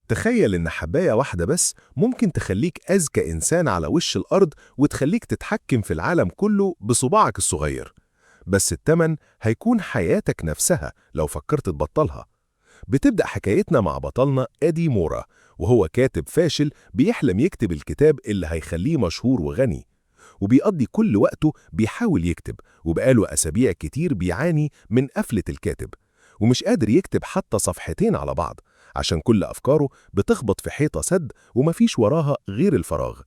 تخيل إن حباية واحدة بس ممكن تخليك أذكى إنسان على وش الأرض وتخليك تتحكم في العالم كله بصباعك الصغير. بس التمن هيكون حياتك نفسها لو فكرت تبطلها. بتبدأ حكايتنا مع بطلنا إدي مورا، وهو كاتب فاشل بيحلم يكتب الكتاب اللي هيخليه مشهور وغني. وبيقضي كل وقته بيحاول يكتب، وبقاله أسابيع كتير بيعاني من قفلة الكاتب، ومش قادر يكتب حتى صفحتين على بعض عشان كل أفكاره بتخبط في حيطة سد ومفيش وراها غير الفراغ.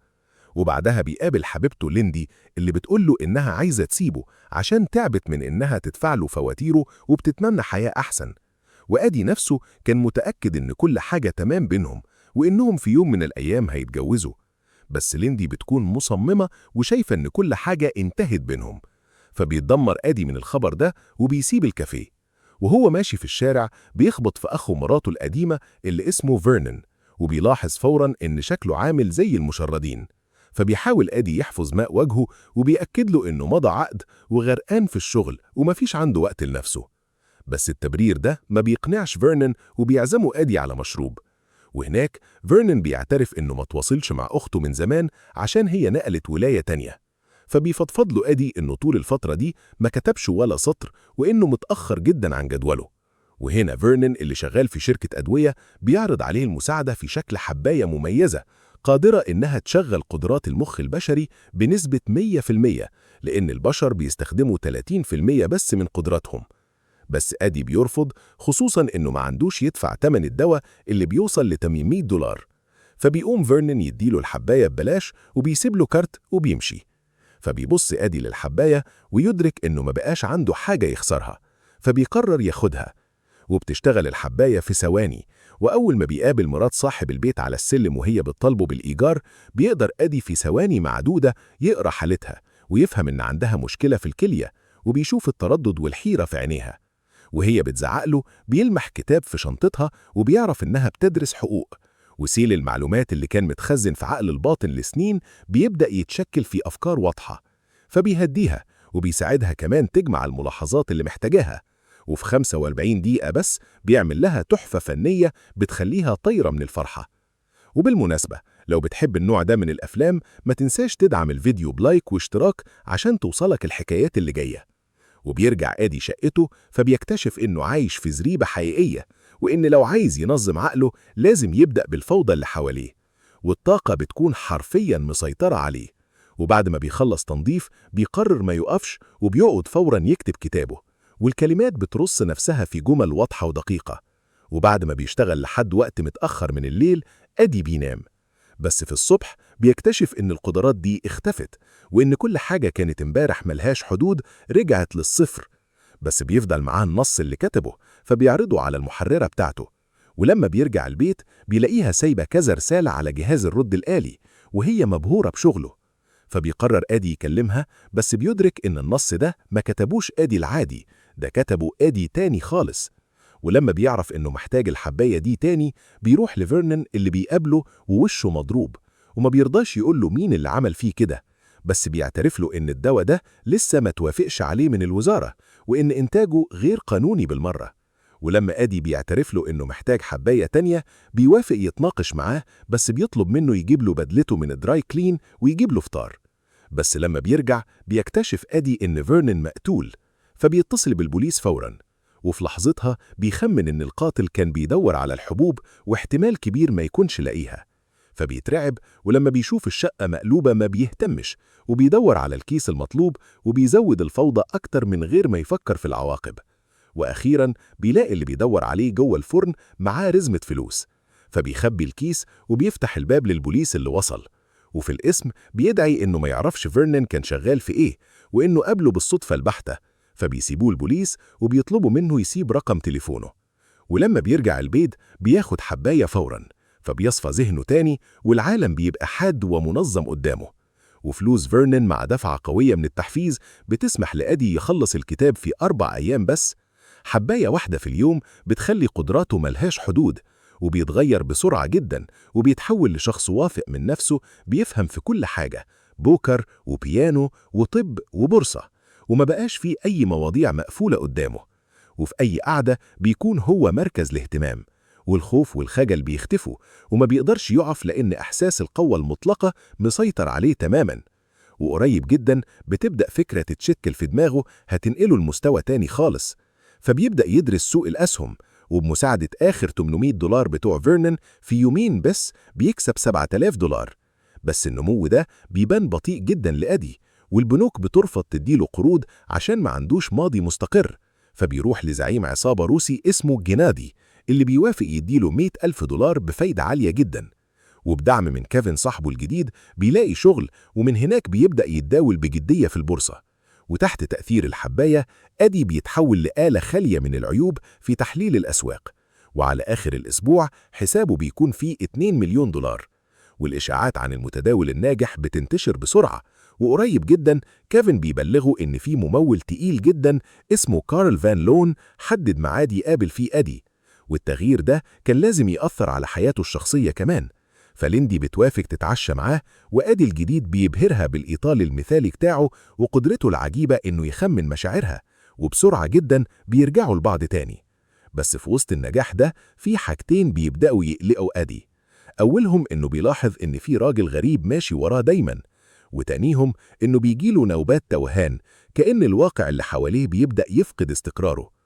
وبعدها بيقابل حبيبته ليندي اللي بتقوله إنها عايزة تسيبه عشان تعبت من إنها تدفع له فواتيره وبتتمنى حياة أحسن. وآدي نفسه كان متأكد إن كل حاجة تمام بينهم وإنهم في يوم من الأيام هيتجوزوا. بس ليندي بتكون مصممة وشايفة إن كل حاجة انتهت بينهم. فبيتدمر آدي من الخبر ده وبيسيب الكافيه. وهو ماشي في الشارع بيخبط في أخو مراته القديمة اللي اسمه فيرنون، وبيلاحظ فوراً إن شكله عامل زي المشردين. فبيحاول آدي يحفظ ماء وجهه وبيأكد له إنه مضى عقد وغرقان في الشغل ومفيش عنده وقت لنفسه. بس التبرير ده ما بيقنعش فيرنون وبيعزمه آدي على مشروب. وهناك فيرنون بيعترف إنه ما تواصلش مع أخته من زمان عشان هي نقلت ولاية تانية. فبيفضفض له آدي إنه طول الفترة دي ما كتبش ولا سطر وإنه متأخر جدا عن جدوله. وهنا فيرنون اللي شغال في شركة أدوية بيعرض عليه المساعدة في شكل حباية مميزة قادرة إنها تشغل قدرات المخ البشري بنسبة 100%، لأن البشر بيستخدموا 30% بس من قدراتهم. بس آدي بيرفض، خصوصاً إنه ما عندوش يدفع تمن الدواء اللي بيوصل ل $800. فبيقوم فيرنون يديله الحباية ببلاش وبيسيب له كارت وبيمشي. فبيبص آدي للحباية ويدرك إنه ما بقاش عنده حاجة يخسرها، فبيقرر ياخدها. وبتشتغل الحباية في ثواني، وأول ما بيقابل مرات صاحب البيت على السلم وهي بتطالبه بالإيجار، بيقدر آدي في ثواني معدودة يقرأ حالتها ويفهم إن عندها مشكلة في الكلية، وبيشوف التردد والحيرة في عينيها. وهي بتزعق له بيلمح كتاب في شنطتها وبيعرف إنها بتدرس حقوق. وسيل المعلومات اللي كان متخزن في عقل الباطن لسنين بيبدأ يتشكل في أفكار واضحة. فبيهديها وبيساعدها كمان تجمع الملاحظات اللي محتاجاها. وفي 45 دقيقة بس بيعمل لها تحفة فنية بتخليها طايرة من الفرحة. وبالمناسبة، لو بتحب النوع ده من الأفلام ما تنساش تدعم الفيديو بلايك واشتراك عشان توصلك الحكايات اللي جاية. وبيرجع آدي شقته فبيكتشف إنه عايش في زريبة حقيقية، وإن لو عايز ينظم عقله لازم يبدأ بالفوضى اللي حواليه. والطاقة بتكون حرفياً مسيطرة عليه. وبعد ما بيخلص تنظيف بيقرر ما يقفش وبيقعد فوراً يكتب كتابه، والكلمات بترص نفسها في جمل واضحة ودقيقة. وبعد ما بيشتغل لحد وقت متأخر من الليل آدي بينام. بس في الصبح بيكتشف إن القدرات دي اختفت، وإن كل حاجة كانت امبارح ملهاش حدود رجعت للصفر. بس بيفضل معاه النص اللي كتبه، فبيعرضه على المحررة بتاعته. ولما بيرجع البيت بيلاقيها سايبة كذا رسالة على جهاز الرد الآلي، وهي مبهورة بشغله. فبيقرر آدي يكلمها، بس بيدرك إن النص ده ما كتبوش آدي العادي، ده كتبه آدي تاني خالص. ولما بيعرف إنه محتاج الحباية دي تاني بيروح لفيرنون اللي بيقابله ووشه مضروب، وما بيرضاش يقوله مين اللي عمل فيه كده، بس بيعترف له إن الدواء ده لسه ما توافقش عليه من الوزارة، وإن إنتاجه غير قانوني بالمرة. ولما آدي بيعترف له إنه محتاج حباية تانية بيوافق يتناقش معاه، بس بيطلب منه يجيب له بدلته من الدراي كلين ويجيب له فطار. بس لما بيرجع بيكتشف آدي إن فيرنون مقتول، فبيتصل بالبوليس فوراً. وفي لحظتها بيخمن إن القاتل كان بيدور على الحبوب واحتمال كبير ما يكونش لاقيها. فبيترعب، ولما بيشوف الشقة مقلوبة ما بيهتمش، وبيدور على الكيس المطلوب وبيزود الفوضى أكتر من غير ما يفكر في العواقب. وأخيراً بيلاقي اللي بيدور عليه جوه الفرن معاه رزمة فلوس. فبيخبي الكيس وبيفتح الباب للبوليس اللي وصل. وفي الاسم بيدعي إنه ما يعرفش فيرنون كان شغال في إيه، وإنه قابله بالصدفة البحتة. فبيسيبوه البوليس وبيطلبوا منه يسيب رقم تليفونه. ولما بيرجع البيت بياخد حباية فوراً، فبيصفى ذهنه تاني والعالم بيبقى حاد ومنظم قدامه. وفلوس فيرنون مع دفعة قوية من التحفيز بتسمح لآدي يخلص الكتاب في 4 أيام بس. حباية واحدة في اليوم بتخلي قدراته ملهاش حدود، وبيتغير بسرعة جدا وبيتحول لشخص واثق من نفسه بيفهم في كل حاجة، بوكر وبيانو وطب وبورصة، وما بقاش فيه أي مواضيع مقفولة قدامه. وفي أي قعدة بيكون هو مركز الاهتمام، والخوف والخجل بيختفوا وما بيقدرش يقف لأن إحساس القوة المطلقة مسيطر عليه تماماً. وقريب جدا بتبدأ فكرة تتشكل في دماغه هتنقله لمستوى تاني خالص، فبيبدأ يدرس سوق الأسهم، وبمساعدة آخر $800 بتوع فيرنون في يومين بس بيكسب $7000. بس النمو ده بيبان بطيء جدا لأدي، والبنوك بترفض تديله قروض عشان ما عندوش ماضي مستقر، فبيروح لزعيم عصابة روسي اسمه جنادي اللي بيوافق يديله $100,000 بفايدة عالية جدا. وبدعم من كيفن صاحبه الجديد بيلاقي شغل، ومن هناك بيبدأ يتداول بجدية في البورصة. وتحت تأثير الحباية أدي بيتحول لآلة خالية من العيوب في تحليل الأسواق، وعلى آخر الأسبوع حسابه بيكون فيه $2,000,000. والإشاعات عن المتداول الناجح بتنتشر بسرعة، وقريب جدا كيفن بيبلغه إن في ممول تقيل جدا اسمه كارل فان لون حدد ميعاد يقابل فيه أدي، والتغيير ده كان لازم يأثر على حياته الشخصية كمان. فليندي بتوافق تتعشى معاه، وأدي الجديد بيبهرها بالإيطال المثالي بتاعه وقدرته العجيبة إنه يخمن مشاعرها، وبسرعة جدا بيرجعوا لبعض تاني. بس في وسط النجاح ده في حاجتين بيبدأوا يقلقوا أدي. أولهم إنه بيلاحظ إن في راجل غريب ماشي وراه دايما، وتانيهم إنه بيجيله نوبات توهان كأن الواقع اللي حواليه بيبدأ يفقد استقراره.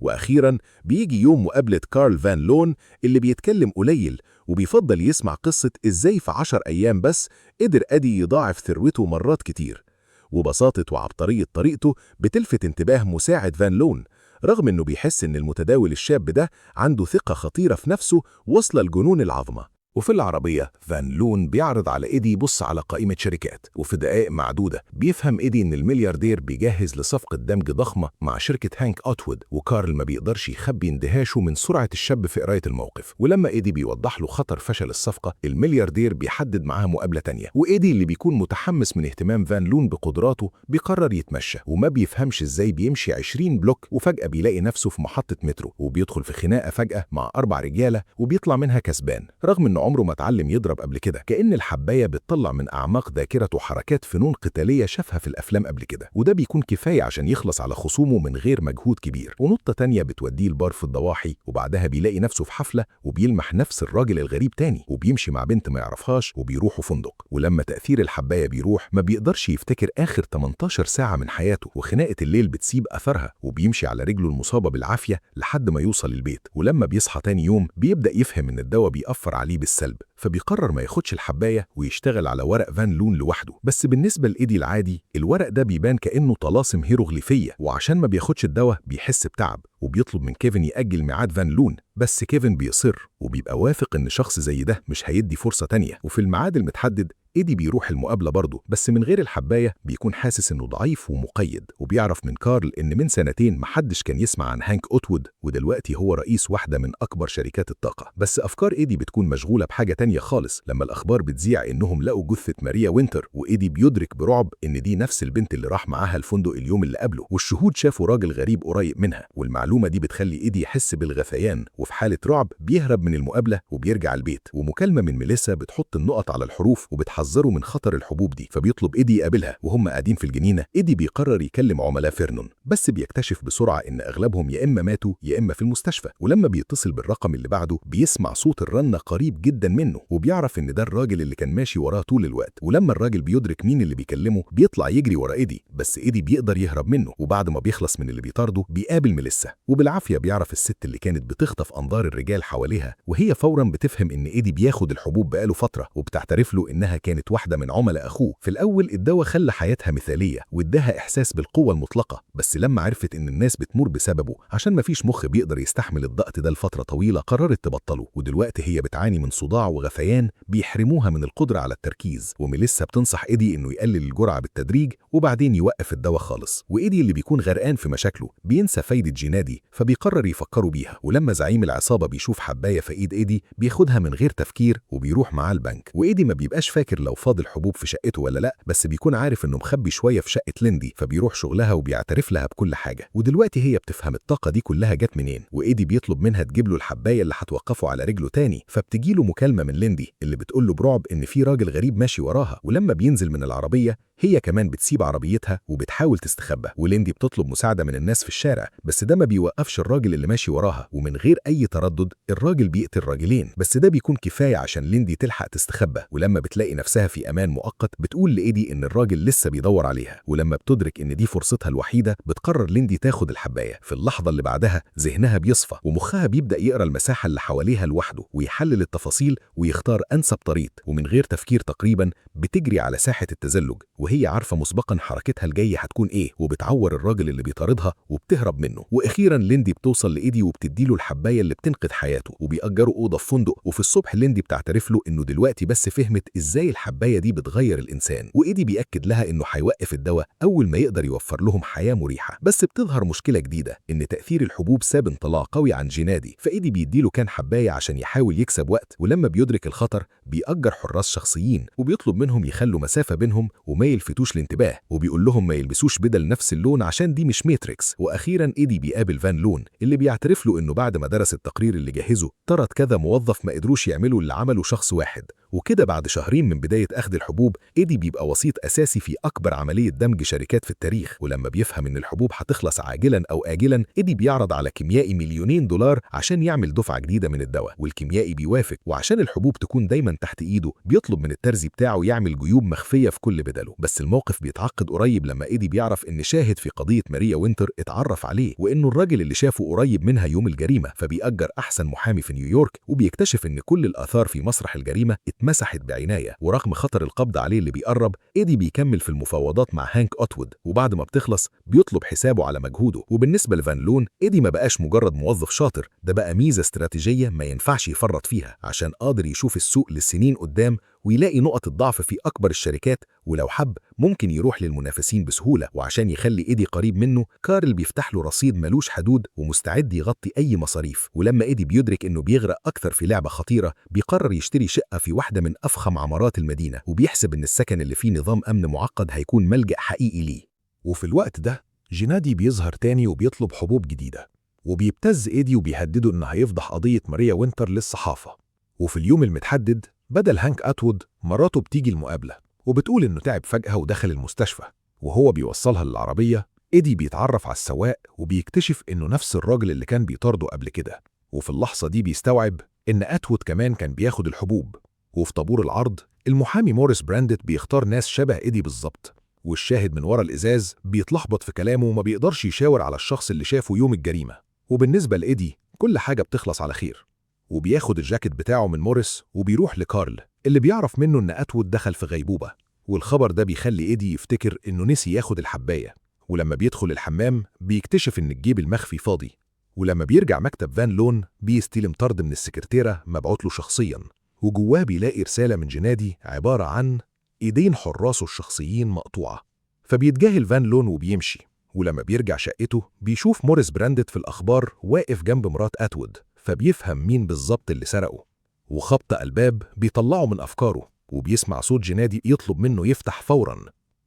وأخيراً بيجي يوم مقابلة كارل فان لون اللي بيتكلم قليل وبيفضل يسمع قصة إزاي في 10 أيام بس قدر أدي يضاعف ثروته مرات كتير. وبساطة وعبقرية طريقته بتلفت انتباه مساعد فان لون، رغم إنه بيحس إن المتداول الشاب ده عنده ثقة خطيرة في نفسه وصل الجنون العظمة. وفي العربية فان لون بيعرض على إيدي يبص على قائمة شركات، وفي دقائق معدودة بيفهم إيدي إن الملياردير بيجهز لصفقة دمج ضخمة مع شركة هانك أوتوود، وكارل ما بيقدرش يخبي اندهاشه من سرعة الشاب في قراية الموقف. ولما إيدي بيوضح له خطر فشل الصفقة، الملياردير بيحدد معاه مقابلة تانية، وإيدي اللي بيكون متحمس من اهتمام فان لون بقدراته بيقرر يتمشى، وما بيفهمش إزاي بيمشي 20 بلوك وفجأة بيلاقي نفسه في محطة مترو، وبيدخل في خناقة فجأة مع 4 رجالة وبيطلع منها كسبان، رغم إنه عمره ما اتعلم يضرب قبل كده. كأن الحباية بتطلع من أعماق ذاكرته حركات فنون قتالية شافها في الأفلام قبل كده، وده بيكون كفاية عشان يخلص على خصومه من غير مجهود كبير. ونقطة تانية بتوديه البار في الضواحي، وبعدها بيلاقي نفسه في حفلة وبيلمح نفس الراجل الغريب تاني، وبيمشي مع بنت ما يعرفهاش وبيروحوا فندق. ولما تأثير الحباية بيروح ما بيقدرش يفتكر آخر 18 ساعة من حياته، وخناقة الليل بتسيب أثرها، وبيمشي على رجله المصابة بالعافية لحد ما يوصل البيت. ولما بيصحى تاني يوم بيبدأ يفهم إن الدواء بيأثر عليه بالسلب، فبيقرر ما ياخدش الحباية ويشتغل على ورق فان لون لوحده. بس بالنسبة لإيدي العادي الورق ده بيبان كأنه طلاسم هيروغليفية، وعشان ما بياخدش الدواء بيحس بتعب، وبيطلب من كيفن يأجل ميعاد فان لون، بس كيفن بيصر وبيبقى واثق إن شخص زي ده مش هيدي فرصة تانية. وفي الميعاد المتحدد إيدي بيروح المقابلة برضه، بس من غير الحباية بيكون حاسس إنه ضعيف ومقيد. وبيعرف من كارل إن من سنتين محدش كان يسمع عن هانك أوتوود، ودلوقتي هو رئيس واحدة من أكبر شركات الطاقة. بس أفكار إيدي بتكون مشغولة بحاجة تانية خالص لما الأخبار بتذيع إنهم لقوا جثة ماريا وينتر، وإيدي بيدرك برعب إن دي نفس البنت اللي راح معاها الفندق اليوم اللي قبله، والشهود شافوا راجل غريب قريب منها. والمعلومة دي بتخلي إيدي يحس بالغثيان، وفي حالة رعب بيهرب من المقابلة وبيرجع البيت. ومكالمة من ميليسا بتحط النقط على الحروف وبتحذره من خطر الحبوب دي، فبيطلب إيدي يقابلها. وهم قاعدين في الجنينة إيدي بيقرر يكلم عملاء فيرنون، بس بيكتشف بسرعة إن أغلبهم يا إما ماتوا يا إما في المستشفى. ولما بيتصل بالرقم اللي بعده بيسمع صوت الرنة قريب جدا منه، وبيعرف إن ده الراجل اللي كان ماشي وراه طول الوقت. ولما الراجل بيدرك مين اللي بيكلمه بيطلع يجري ورا إيدي، بس إيدي بيقدر يهرب منه. وبعد ما بيخلص من اللي بيطارده بيقابل ميليسا، وبالعافية بيعرف الست اللي كانت بتخطف أنظار الرجال حواليها، وهي فورا بتفهم إن إيدي بياخد الحبوب بقاله فترة، وبتعترف له إنها كانت واحدة من عملاء أخوه. في الأول الدواء خلى حياتها مثالية واداها إحساس بالقوة المطلقة، بس لما عرفت إن الناس بتمر بسببه عشان مفيش مخ بيقدر يستحمل الضغط ده لفترة طويلة قررت تبطله. ودلوقتي هي بتعاني من صداع وغثيان بيحرموها من القدرة على التركيز، وميليسا بتنصح إيدي إنه يقلل الجرعة بالتدريج وبعدين يوقف الدواء خالص. وإيدي اللي بيكون غرقان في مشاكله بينسى فايدة جينادي، فبيقرر يفكروا بيها. ولما زعيم العصابة بيشوف حباية في إيد إيدي بياخدها من غير تفكير وبيروح معاه البنك. وإيدي ما بيبقاش فاكر لو فاضل حبوب في شقته ولا لا، بس بيكون عارف إنه مخبي شوية في شقة ليندي، فبيروح شغلها وبيعترف لها بكل حاجة. ودلوقتي هي بتفهم الطاقة دي كلها جت منين. وإيدي بيطلب منها تجيب له الحباية اللي هتوقفه على رجله تاني، فبتجيله مكالمة من ليندي اللي بتقول له برعب إن في راجل غريب ماشي وراها، ولما بينزل من العربية هي كمان بتسيب عربيتها وبتحاول تستخبى، وليندي بتطلب مساعدة من الناس في الشارع، بس ده ما بيوقفش الراجل اللي ماشي وراها، ومن غير أي تردد الراجل بيقتل راجلين، بس ده بيكون كفاية عشان ليندي تلحق تستخبى. ولما بتلاقي نفسها في أمان مؤقت بتقول لإيدي إن الراجل لسه بيدور عليها، ولما بتدرك إن دي فرصتها الوحيدة بتقرر ليندي تاخد الحباية. في اللحظة اللي بعدها ذهنها بيصفى ومخها بيبدأ يقرأ المساحة اللي حواليها لوحده ويحلل التفاصيل ويختار أنسب طريق، ومن غير تفكير تقريبا بتجري على ساحة التزلج وهي عارفة مسبقا حركتها الجاية هتكون إيه، وبتعور الراجل اللي بيطاردها وبتهرب منه. وأخيرا ليندي بتوصل لإيدي وبتديله الحباية اللي بتنقذ حياته، وبيأجروا أوضة في فندق. وفي الصبح ليندي بتعترف له إنه دلوقتي بس فهمت إزاي الحباية دي بتغير الإنسان، وإيدي بيأكد لها إنه هيوقف الدواء أول ما يقدر يوفر لهم حياة مريحة. بس بتظهر مشكلة جديدة، إن تأثير الحبوب ساب انطلاق قوي عن جينادي، فإيدي بيديله كان حباية عشان يحاول يكسب وقت. ولما بيدرك الخطر بيأجر حراس شخصيين وبيطلب منهم يخلوا مسافة بينهم وما يلفتوش الانتباه، وبيقول لهم ما يلبسوش بدل نفس اللون عشان دي مش ماتريكس. وأخيرا إيدي بيقابل فان لون اللي بيعترف له إنه بعد ما درس التقرير اللي جهزه طرد كذا موظف ما قدروش يعملوا اللي عمله شخص واحد. وكده بعد شهرين من بداية أخذ الحبوب إيدي بيبقى وسيط أساسي في أكبر عملية دمج شركات في التاريخ. ولما بيفهم إن الحبوب هتخلص عاجلا أو آجلا إيدي بيعرض على كيميائي $2,000,000 عشان يعمل دفعة جديدة من الدواء، والكيميائي بيوافق. وعشان الحبوب تكون دايما تحت إيده بيطلب من الترزي بتاعه يعمل جيوب مخفية في كل بدله. بس الموقف بيتعقد قريب لما إيدي بيعرف إن شاهد في قضية ماريا وينتر اتعرف عليه وإنه الراجل اللي شافه قريب منها يوم الجريمة، فبيأجر أحسن محامي في نيويورك وبيكتشف إن كل الآثار في مسرح الجريمة اتمسحت بعناية. ورغم خطر القبض عليه اللي بيقرب إيدي بيكمل في المفاوضات مع هانك أوتوود، وبعد ما بتخلص بيطلب حسابه على مجهوده. وبالنسبة لفان لون إيدي ما بقاش مجرد موظف شاطر، ده بقى ميزة استراتيجية ما ينفعش يفرط فيها عشان قادر يشوف السوق للسنين قدام ويلاقي نقط الضعف في أكبر الشركات، ولو حب ممكن يروح للمنافسين بسهولة. وعشان يخلي إيدي قريب منه كارل بيفتح له رصيد ملوش حدود ومستعد يغطي أي مصاريف. ولما إيدي بيدرك إنه بيغرق أكثر في لعبة خطيرة بيقرر يشتري شقة في واحدة من أفخم عمارات المدينة، وبيحسب إن السكن اللي فيه نظام أمن معقد هيكون ملجأ حقيقي ليه. وفي الوقت ده جينادي بيظهر تاني وبيطلب حبوب جديدة، وبيبتز إيدي وبيهدده إنه هيفضح قضية ماريا وينتر للصحافة. وفي اليوم المتحدد بدل هانك أتوود مراته بتيجي المقابلة وبتقول إنه تعب فجأة ودخل المستشفى، وهو بيوصلها للعربية إيدي بيتعرف على السواق وبيكتشف إنه نفس الراجل اللي كان بيطارده قبل كده. وفي اللحظة دي بيستوعب إن أتوود كمان كان بياخد الحبوب. وفي طابور العرض المحامي موريس براندت بيختار ناس شبه إيدي بالظبط، والشاهد من ورا الإزاز بيتلخبط في كلامه وما بيقدرش يشاور على الشخص اللي شافه يوم الجريمة. وبالنسبة لإيدي كل حاجة بتخلص على خير، وبياخد الجاكيت بتاعه من موريس وبيروح لكارل اللي بيعرف منه إن أتوود دخل في غيبوبة. والخبر ده بيخلي إيدي يفتكر إنه نسي ياخد الحباية، ولما بيدخل الحمام بيكتشف إن الجيب المخفي فاضي. ولما بيرجع مكتب فان لون بيستلم طرد من السكرتيرة مبعوت له شخصيا، وجواه بيلاقي رسالة من جينادي عبارة عن إيدين حراسه الشخصيين مقطوعة. فبيتجاهل فان لون وبيمشي. ولما بيرجع شقته بيشوف موريس براندت في الأخبار واقف جنب مرات أتوود، فبيفهم مين بالظبط اللي سرقه. وخبط الباب بيطلعه من أفكاره وبيسمع صوت جينادي يطلب منه يفتح فورا.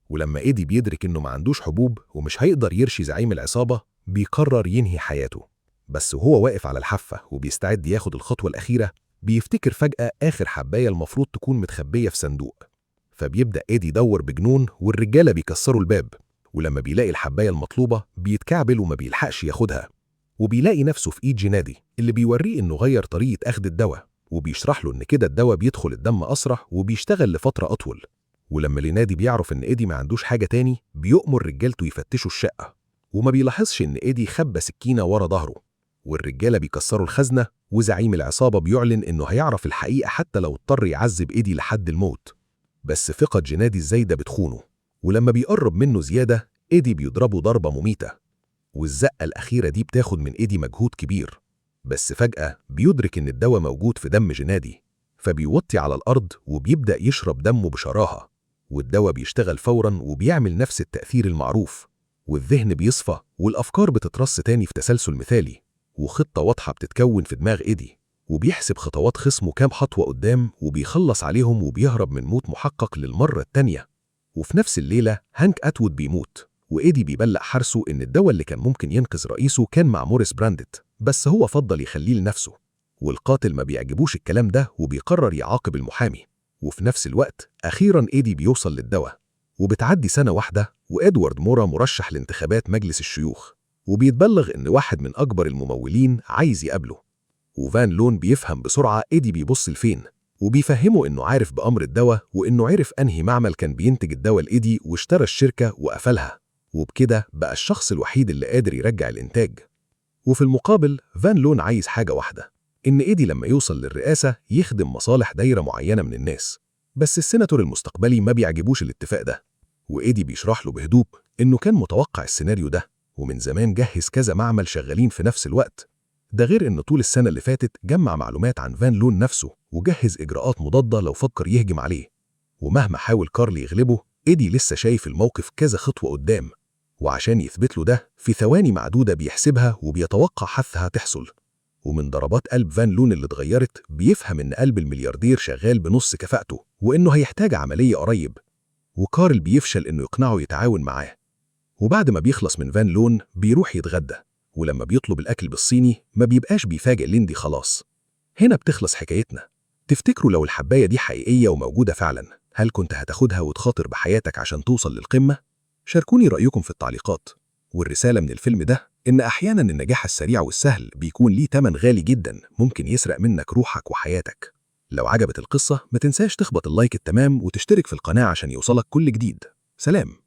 ولما إيدي بيدرك إنه ما عندوش حبوب ومش هيقدر يرشي زعيم العصابة بيقرر ينهي حياته. بس وهو واقف على الحافة وبيستعد ياخد الخطوة الأخيرة بيفتكر فجأة آخر حباية المفروض تكون متخبية في صندوق. فبيبدأ إيدي يدور بجنون والرجالة بيكسروا الباب، ولما بيلاقي الحباية المطلوبة بيتكعبل وما بيلحقش ياخدها. وبيلاقي نفسه في إيد جينادي اللي بيوريه إنه غير طريقة أخذ الدواء، وبيشرح له إن كده الدواء بيدخل الدم أسرع وبيشتغل لفترة أطول. ولما لينادي بيعرف إن إيدي ما عندوش حاجة تاني بيؤمر رجالته يفتشوا الشقة، وما بيلاحظش إن إيدي خبى سكينة ورا ظهره. والرجالة بيكسروا الخزنة وزعيم العصابة بيعلن إنه هيعرف الحقيقة حتى لو اضطر يعذب إيدي لحد الموت. بس ثقة جينادي الزايدة بتخونه، ولما بيقرب منه زيادة إيدي بيضربه ضربة مميتة. والزقة الأخيرة دي بتاخد من إيدي مجهود كبير، بس فجأة بيدرك إن الدواء موجود في دم جينادي، فبيوطي على الأرض وبيبدأ يشرب دمه بشراهة. والدواء بيشتغل فورا وبيعمل نفس التأثير المعروف، والذهن بيصفى والأفكار بتترص تاني في تسلسل مثالي، وخطة واضحة بتتكون في دماغ إيدي. وبيحسب خطوات خصمه كام خطوة قدام وبيخلص عليهم وبيهرب من موت محقق للمرة التانية. وفي نفس الليلة هانك أتوود بيموت، وإيدي بيبلغ حارسه إن الدواء اللي كان ممكن ينقذ رئيسه كان مع موريس براندت، بس هو فضل يخليه لنفسه. والقاتل ما بيعجبوش الكلام ده وبيقرر يعاقب المحامي. وفي نفس الوقت أخيراً إيدي بيوصل للدواء، وبتعدي سنة واحدة وإدوارد مورا مرشح لانتخابات مجلس الشيوخ، وبيتبلغ إن واحد من أكبر الممولين عايز يقابله. وفان لون بيفهم بسرعة إيدي بيبص لفين، وبيفهمه إنه عارف بأمر الدواء وإنه عرف أنهي معمل كان بينتج الدواء لإيدي واشترى الشركة وقفلها، وبكده بقى الشخص الوحيد اللي قادر يرجع الإنتاج. وفي المقابل فان لون عايز حاجة واحدة، إن إيدي لما يوصل للرئاسة يخدم مصالح دايرة معينة من الناس. بس السيناتور المستقبلي ما بيعجبوش الاتفاق ده، وإيدي بيشرح له بهدوء إنه كان متوقع السيناريو ده ومن زمان جهز كذا معمل شغالين في نفس الوقت. ده غير إن طول السنة اللي فاتت جمع معلومات عن فان لون نفسه وجهز إجراءات مضادة لو فكر يهجم عليه. ومهما حاول كارل يغلبه، إيدي لسه شايف الموقف كذا خطوة قدام، وعشان يثبت له ده في ثواني معدودة بيحسبها وبيتوقع حثها تحصل. ومن ضربات قلب فان لون اللي اتغيرت بيفهم إن قلب الملياردير شغال بنص كفاءته وإنه هيحتاج عملية قريب. وكارل بيفشل إنه يقنعه يتعاون معاه. وبعد ما بيخلص من فان لون بيروح يتغدى، ولما بيطلب الأكل بالصيني ما بيبقاش بيفاجئ ليندي خلاص. هنا بتخلص حكايتنا. تفتكروا لو الحباية دي حقيقية وموجودة فعلا، هل كنت هتاخدها وتخاطر بحياتك عشان توصل للقمة؟ شاركوني رأيكم في التعليقات. والرسالة من الفيلم ده إن أحيانا النجاح السريع والسهل بيكون ليه تمن غالي جدا ممكن يسرق منك روحك وحياتك. لو عجبت القصة ما تنساش تخبط اللايك التمام وتشترك في القناة عشان يوصلك كل جديد. سلام.